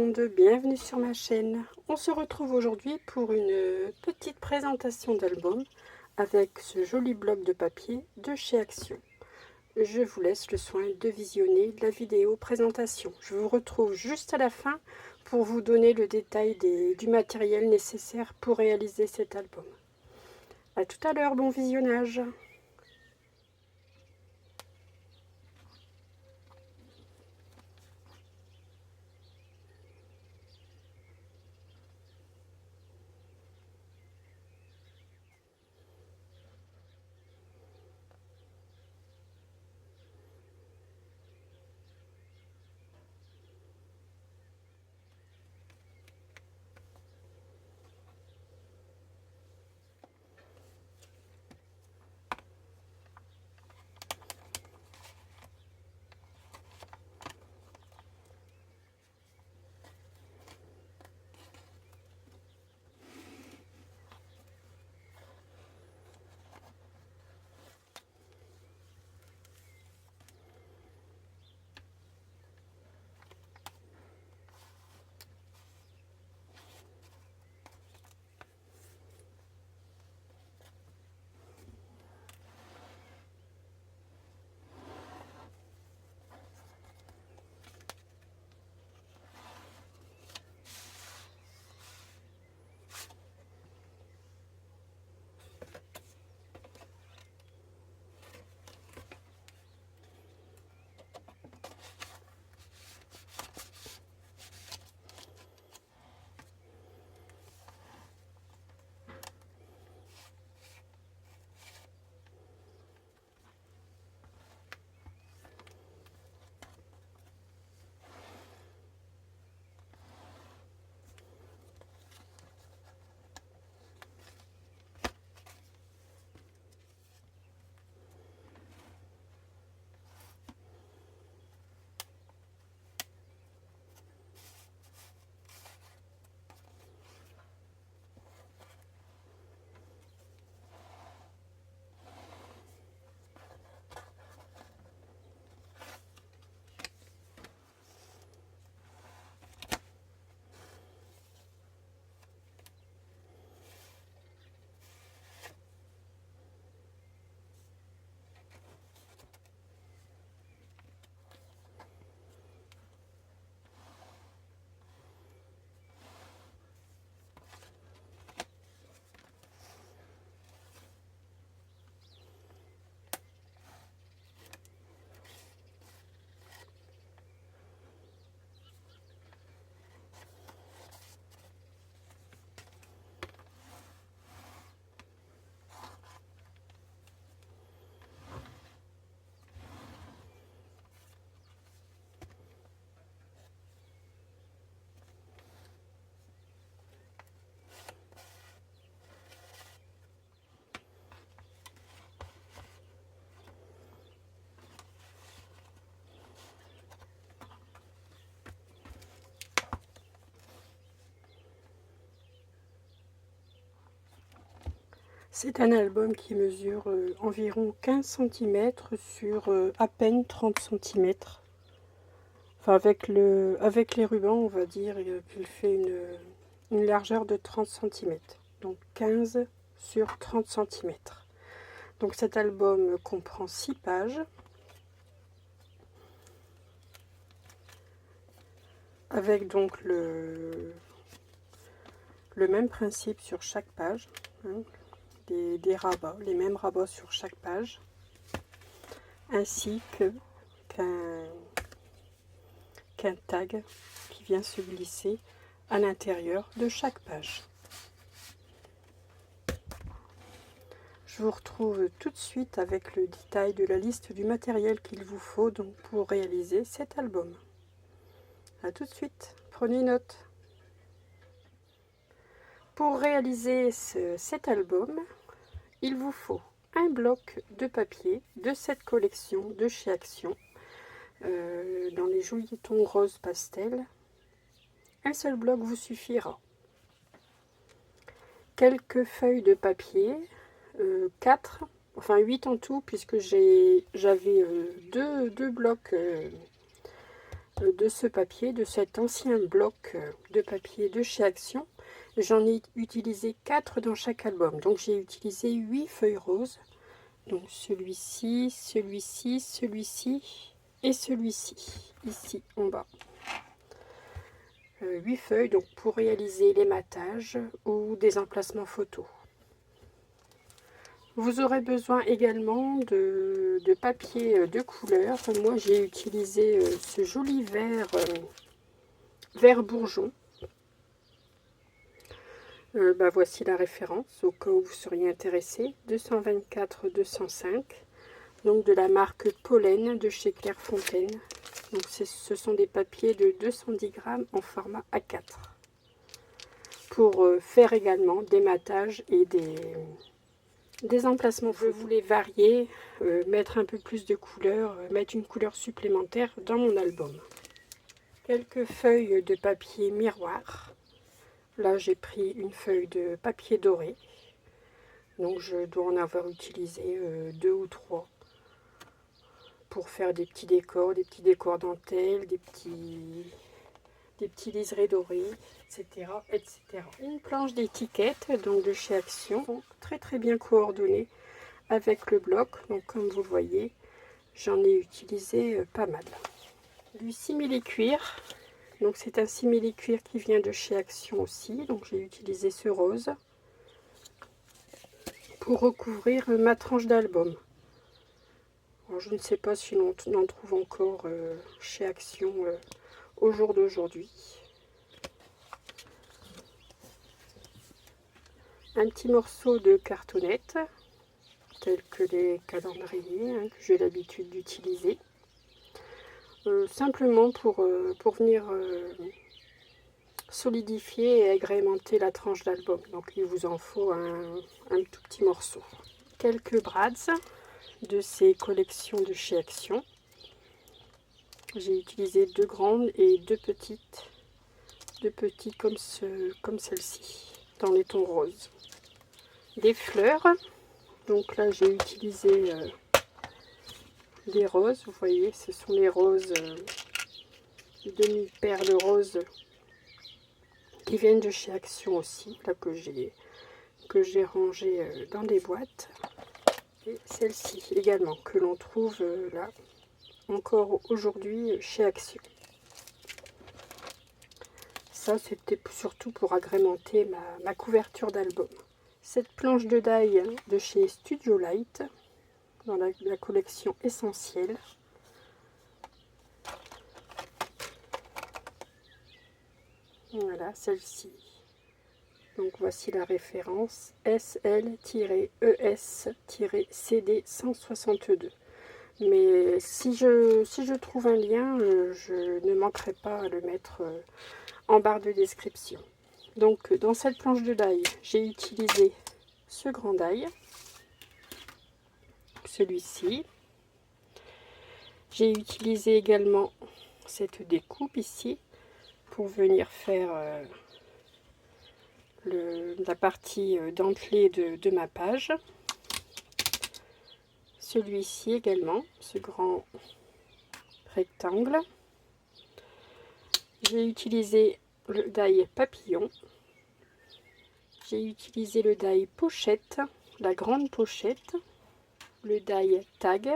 monde, bienvenue sur ma chaîne. On se retrouve aujourd'hui pour une petite présentation d'album avec ce joli bloc de papier de chez Action. Je vous laisse le soin de visionner la vidéo présentation. Je vous retrouve juste à la fin pour vous donner le détail du matériel nécessaire pour réaliser cet album. A tout à l'heure, bon visionnage. C'est un album qui mesure environ 15 cm sur à peine 30 cm. Enfin, avec les rubans, on va dire qu'il fait une largeur de 30 cm. Donc 15 sur 30 cm. Donc cet album comprend 6 pages. Avec donc le même principe sur chaque page. Hein. Des rabats, les mêmes rabats sur chaque page, ainsi qu'un tag qui vient se glisser à l'intérieur de chaque page. Je vous retrouve tout de suite avec le détail de la liste du matériel qu'il vous faut donc pour réaliser cet album. A tout de suite, prenez note. Pour réaliser cet album, il vous faut un bloc de papier de cette collection de chez Action, dans les jolis tons rose pastel. Un seul bloc vous suffira. Quelques feuilles de papier, 4, enfin 8 en tout, puisque j'avais deux blocs de ce papier, de cet ancien bloc de papier de chez Action. J'en ai utilisé 4 dans chaque album, donc j'ai utilisé 8 feuilles roses. Donc celui-ci, celui-ci, celui-ci et celui-ci, ici en bas. 8 feuilles donc pour réaliser les matages ou des emplacements photos. Vous aurez besoin également de papier de couleur. Moi j'ai utilisé ce joli vert bourgeon. Voici la référence au cas où vous seriez intéressé. 224-205. Donc de la marque Pollen de chez Clairefontaine. Donc ce sont des papiers de 210 grammes en format A4. Pour faire également des matages et des emplacements. Je voulais varier, mettre un peu plus de couleurs, mettre une couleur supplémentaire dans mon album. Quelques feuilles de papier miroir. Là j'ai pris une feuille de papier doré. Donc je dois en avoir utilisé 2 ou 3 pour faire des petits décors dentelles, des petits liserés dorés, etc., etc. Une planche d'étiquette donc de chez Action, très bien coordonnée avec le bloc. Donc comme vous le voyez, j'en ai utilisé pas mal. Du simili-cuir, donc c'est un simili-cuir qui vient de chez Action aussi. Donc j'ai utilisé ce rose pour recouvrir ma tranche d'album. Je ne sais pas si on en trouve encore chez Action au jour d'aujourd'hui. Un petit morceau de cartonnette, tel que les calendriers que j'ai l'habitude d'utiliser. Simplement pour venir solidifier et agrémenter la tranche d'album. Donc il vous en faut un tout petit morceau. Quelques brads de ces collections de chez Action. J'ai utilisé 2 grandes et 2 petites comme celle-ci, dans les tons roses. Des fleurs, donc là j'ai utilisé des roses, vous voyez, ce sont les roses demi-perles roses qui viennent de chez Action aussi, là que j'ai rangé dans des boîtes. Et celle-ci également, que l'on trouve là encore aujourd'hui chez Action. Ça c'était surtout pour agrémenter ma couverture d'album. Cette planche de die de chez Studio Light, dans la collection Essentielle. Voilà, celle-ci. Donc voici la référence SL-ES-CD 162. Mais si je trouve un lien, je ne manquerai pas à le mettre en barre de description. Donc dans cette planche de die, j'ai utilisé ce grand die, celui-ci. J'ai utilisé également cette découpe ici pour venir faire la partie dentelée de ma page. Celui-ci également, ce grand rectangle. J'ai utilisé le die papillon. J'ai utilisé le die pochette, la grande pochette, le die tag,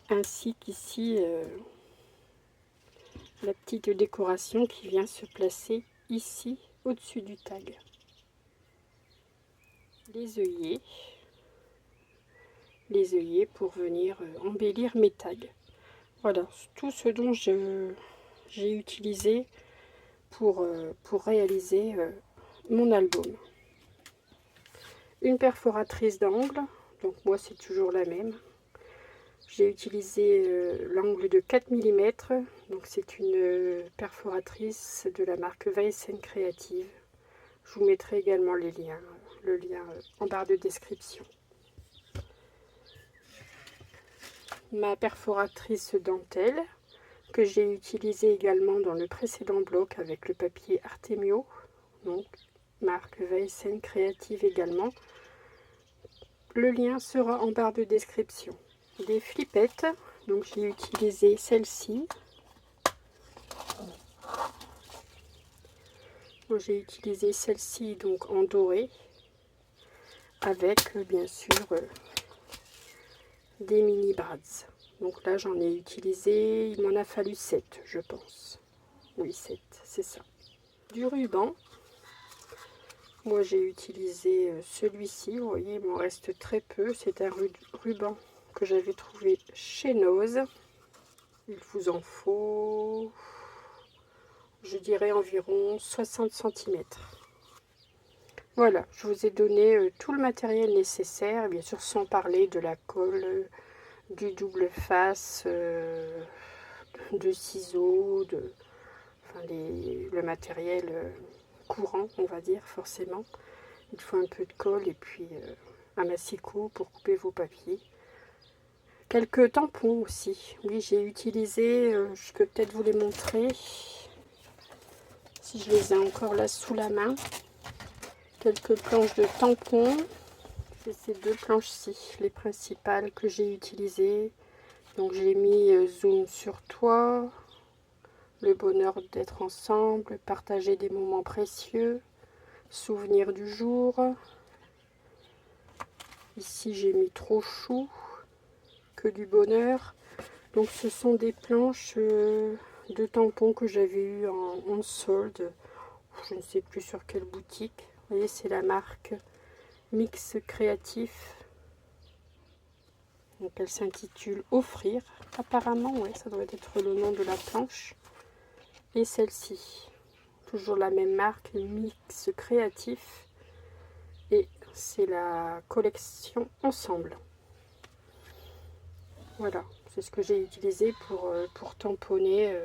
ainsi qu'ici la petite décoration qui vient se placer ici au-dessus du tag. Les œillets pour venir embellir mes tags. Voilà tout ce dont j'ai utilisé pour réaliser mon album. Une perforatrice d'angle, donc moi c'est toujours la même. J'ai utilisé l'angle de 4 mm, donc c'est une perforatrice de la marque Weissen Creative. Je vous mettrai également le lien en barre de description. Ma perforatrice dentelle que j'ai utilisée également dans le précédent bloc avec le papier Artemio, donc marque Weissen Creative également. Le lien sera en barre de description. Des flippettes Donc j'ai utilisé celle-ci. J'ai utilisé celle-ci donc en doré avec bien sûr des mini brads. Donc là j'en ai utilisé, il m'en a fallu 7 je pense. Oui 7 c'est ça. Du ruban, moi j'ai utilisé celui-ci, vous voyez il m'en reste très peu. C'est un ruban que j'avais trouvé chez Nose. Il vous en faut, je dirais environ 60 cm. Voilà, je vous ai donné tout le matériel nécessaire, bien sûr sans parler de la colle, du double face, de ciseaux, enfin le matériel courant, on va dire forcément. Il faut un peu de colle et puis un massicot pour couper vos papiers. Quelques tampons aussi. Oui, j'ai utilisé, je peux peut-être vous les montrer, si je les ai encore là sous la main. Quelques planches de tampons. C'est ces deux planches-ci, les principales que j'ai utilisées. Donc j'ai mis Zoom sur toi, le bonheur d'être ensemble, partager des moments précieux, souvenir du jour. Ici j'ai mis trop chou, que du bonheur. Donc ce sont des planches de tampons que j'avais eu en solde. Je ne sais plus sur quelle boutique. Vous voyez, c'est la marque Mix Créatif. Donc elle s'intitule Offrir. Apparemment, ouais, ça doit être le nom de la planche. Et celle-ci, toujours la même marque, Mix Créatif. Et c'est la collection Ensemble. Voilà, c'est ce que j'ai utilisé pour tamponner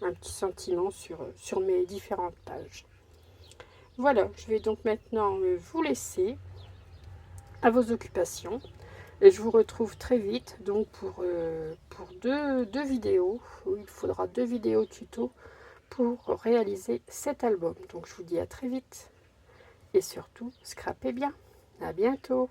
un petit sentiment sur mes différentes pages. Voilà, je vais donc maintenant vous laisser à vos occupations. Et je vous retrouve très vite donc pour deux vidéos. Il faudra 2 vidéos tuto pour réaliser cet album. Donc je vous dis à très vite. Et surtout, scrapez bien. À bientôt.